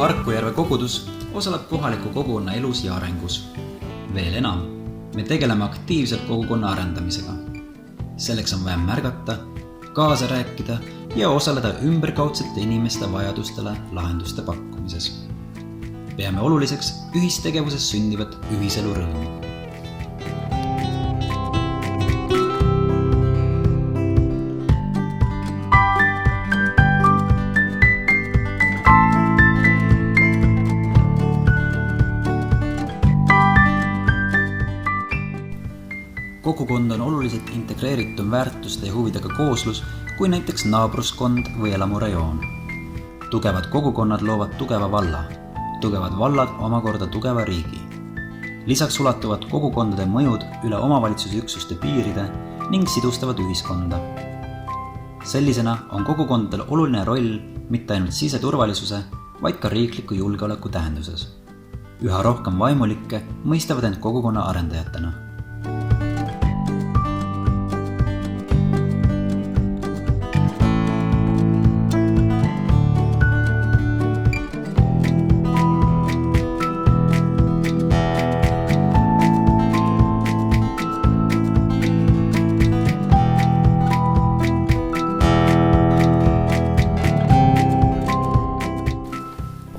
Harkujärve kogudus osaleb kohaliku kogukonna elus ja arengus. Veel enam, me tegeleme aktiivselt kogukonna arendamisega. Selleks on vaja märgata, kaasa rääkida ja osaleda ümberkaudsete inimeste vajadustele lahenduste pakkumises. Peame oluliseks ühistegevuses sündivat ühiselu rõõmu. Kogukond on oluliselt integreeritum väärtuste ja huvidega kooslus kui näiteks naabruskond või elamurajoon. Tugevad kogukonnad loovad tugeva valla, tugevad vallad omakorda tugeva riigi. Lisaks ulatuvad kogukondade mõjud üle omavalitsusüksuste piiride ning sidustavad ühiskonda. Sellisena on kogukondadel oluline roll mitte ainult siseturvalisuse, vaid ka riikliku julgeoleku tähenduses. Üha rohkem vaimulikke mõistavad end kogukonna arendajatena.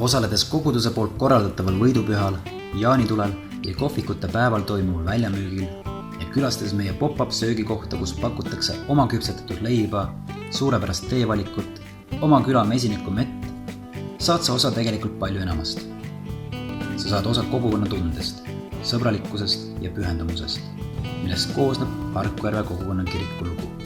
Osaledes koguduse poolt korraldataval võidupühal, jaanitulel ja kohvikute päeval toimuval väljamüügil ja külastades meie pop-up söögikohta, kus pakutakse oma küpsetatud leiba, suurepärast teevalikut, oma küla mesiniku mett, saad sa osa tegelikult palju enamast. Sa saad osa kogukonna tundest, sõbralikkusest ja pühendumusest, millest koosneb Harkujärve kogukonna kiriku lugu.